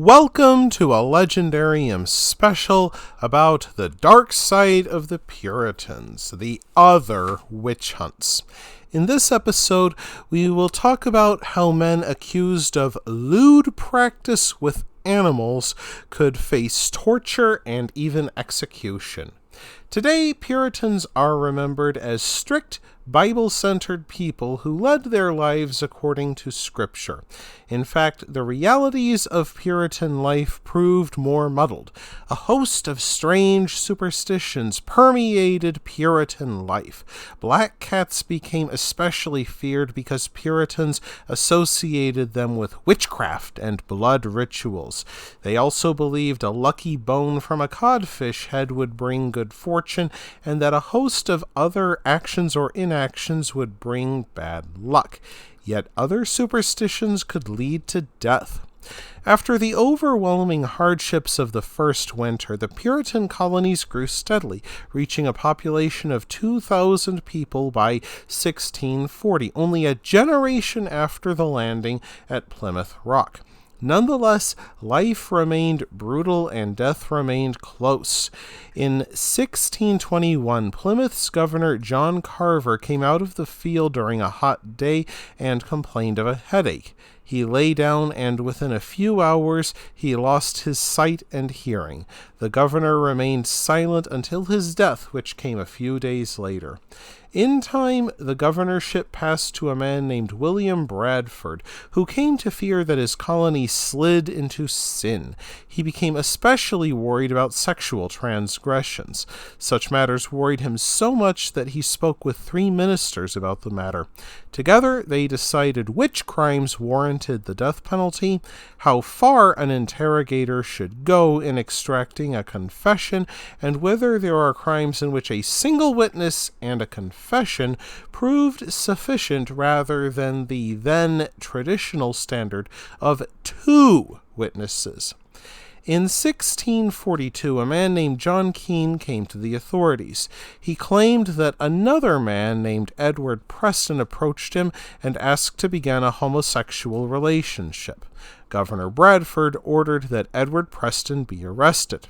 Welcome to a Legendarium special about the dark side of the Puritans, the other witch hunts. In this episode, we will talk about how men accused of lewd practice with animals could face torture and even execution. Today, Puritans are remembered as strict, Bible-centered people who led their lives according to Scripture. In fact, the realities of Puritan life proved more muddled. A host of strange superstitions permeated Puritan life. Black cats became especially feared because Puritans associated them with witchcraft and blood rituals. They also believed a lucky bone from a codfish head would bring good fortune, and that a host of other actions or inactions would bring bad luck. Yet other superstitions could lead to death. After the overwhelming hardships of the first winter, the Puritan colonies grew steadily, reaching a population of 2,000 people by 1640, only a generation after the landing at Plymouth Rock. Nonetheless, life remained brutal and death remained close. In 1621, Plymouth's Governor John Carver came out of the field during a hot day and complained of a headache. He lay down, and within a few hours he lost his sight and hearing. The governor remained silent until his death, which came a few days later. In time, the governorship passed to a man named William Bradford, who came to fear that his colony slid into sin. He became especially worried about sexual transgressions. Such matters worried him so much that he spoke with 3 ministers about the matter. Together, they decided which crimes warranted the death penalty, how far an interrogator should go in extracting a confession, and whether there are crimes in which a single witness and a confession proved sufficient rather than the then traditional standard of 2 witnesses. In 1642, a man named John Keene came to the authorities. He claimed that another man named Edward Preston approached him and asked to begin a homosexual relationship. Governor Bradford ordered that Edward Preston be arrested.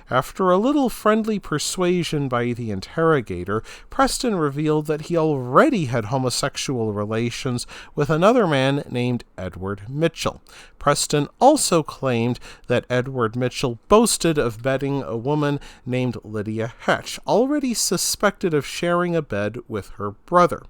After a little friendly persuasion by the interrogator, Preston revealed that he already had homosexual relations with another man named Edward Mitchell. Preston also claimed that Edward Mitchell boasted of bedding a woman named Lydia Hatch, already suspected of sharing a bed with her brother.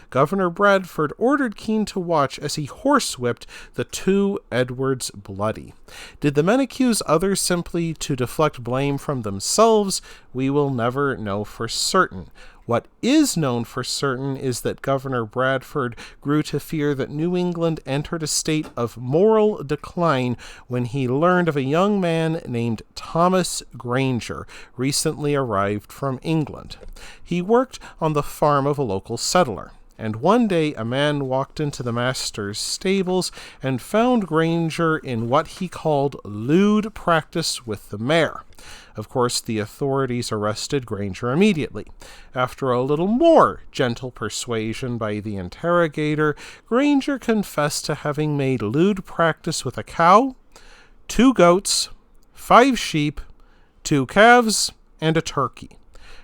Governor Bradford ordered Keene to watch as he horsewhipped the 2 Edwards bloody. Did the men accuse others simply to deflect blame from themselves? We will never know for certain. What is known for certain is that Governor Bradford grew to fear that New England entered a state of moral decline when he learned of a young man named Thomas Granger, recently arrived from England. He worked on the farm of a local settler. And one day a man walked into the master's stables and found Granger in what he called lewd practice with the mare. Of course, the authorities arrested Granger immediately. After a little more gentle persuasion by the interrogator, Granger confessed to having made lewd practice with a cow, 2 goats, 5 sheep, 2 calves, and a turkey.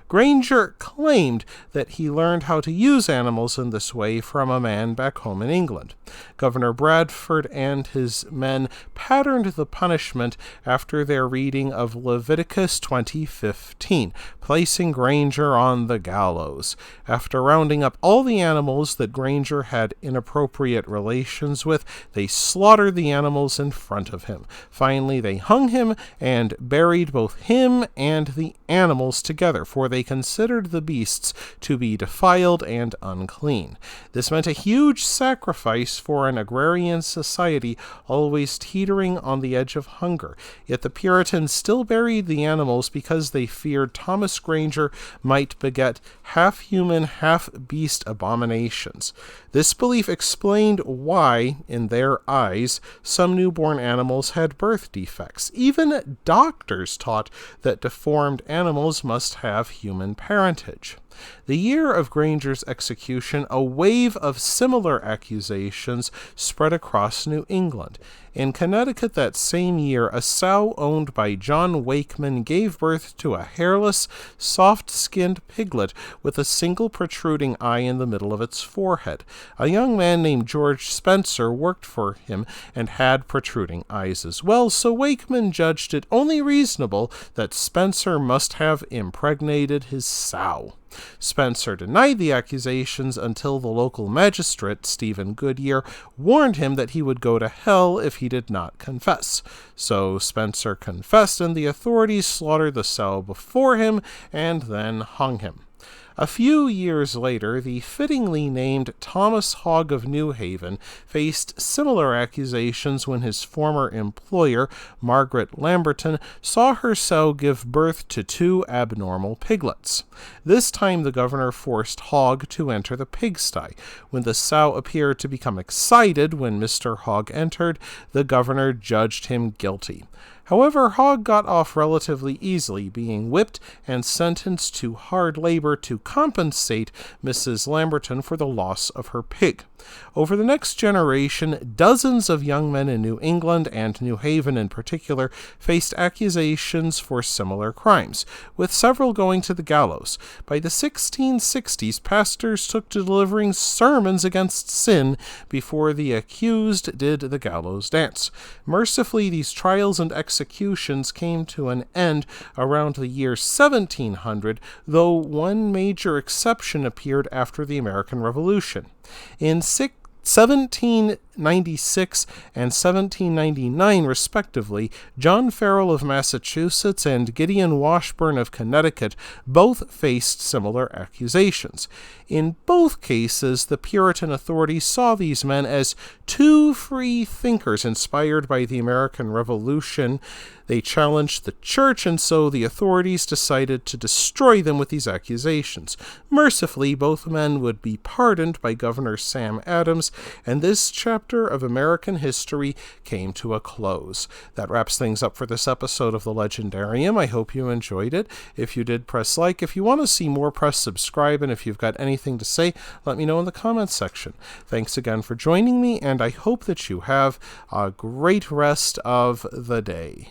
Granger claimed that he learned how to use animals in this way from a man back home in England. Governor Bradford and his men patterned the punishment after their reading of Leviticus 20:15, placing Granger on the gallows. After rounding up all the animals that Granger had inappropriate relations with, they slaughtered the animals in front of him. Finally, they hung him and buried both him and the animals together, for they considered the beasts to be defiled and unclean. This meant a huge sacrifice for an agrarian society always teetering on the edge of hunger. Yet the Puritans still buried the animals because they feared Thomas Granger might beget half-human, half-beast abominations. This belief explained why, in their eyes, some newborn animals had birth defects. Even doctors taught that deformed animals must have human parentage. The year of Granger's execution, a wave of similar accusations spread across New England. In Connecticut that same year, a sow owned by John Wakeman gave birth to a hairless, soft-skinned piglet with a single protruding eye in the middle of its forehead. A young man named George Spencer worked for him and had protruding eyes as well, so Wakeman judged it only reasonable that Spencer must have impregnated his sow. Spencer denied the accusations until the local magistrate, Stephen Goodyear, warned him that he would go to hell if he did not confess. So Spencer confessed, and the authorities slaughtered the sow before him and then hung him. A few years later, the fittingly named Thomas Hogg of New Haven faced similar accusations when his former employer, Margaret Lamberton, saw her sow give birth to 2 abnormal piglets. This time the governor forced Hogg to enter the pigsty. When the sow appeared to become excited when Mr. Hogg entered, the governor judged him guilty. However, Hogg got off relatively easily, being whipped and sentenced to hard labor to compensate Mrs. Lamberton for the loss of her pig. Over the next generation, dozens of young men in New England, and New Haven in particular, faced accusations for similar crimes, with several going to the gallows. By the 1660s, pastors took to delivering sermons against sin before the accused did the gallows dance. Mercifully, these trials and executions came to an end around the year 1700, though one major exception appeared after the American Revolution. In 1796 and 1799, respectively, John Farrell of Massachusetts and Gideon Washburn of Connecticut both faced similar accusations. In both cases, the Puritan authorities saw these men as 2 free thinkers inspired by the American Revolution. They challenged the church, and so the authorities decided to destroy them with these accusations. Mercifully, both men would be pardoned by Governor Sam Adams, and this chapter of American history came to a close. That wraps things up for this episode of The Legendarium. I hope you enjoyed it. If you did, press like. If you want to see more, press subscribe, and if you've got anything to say, let me know in the comments section. Thanks again for joining me, and I hope that you have a great rest of the day.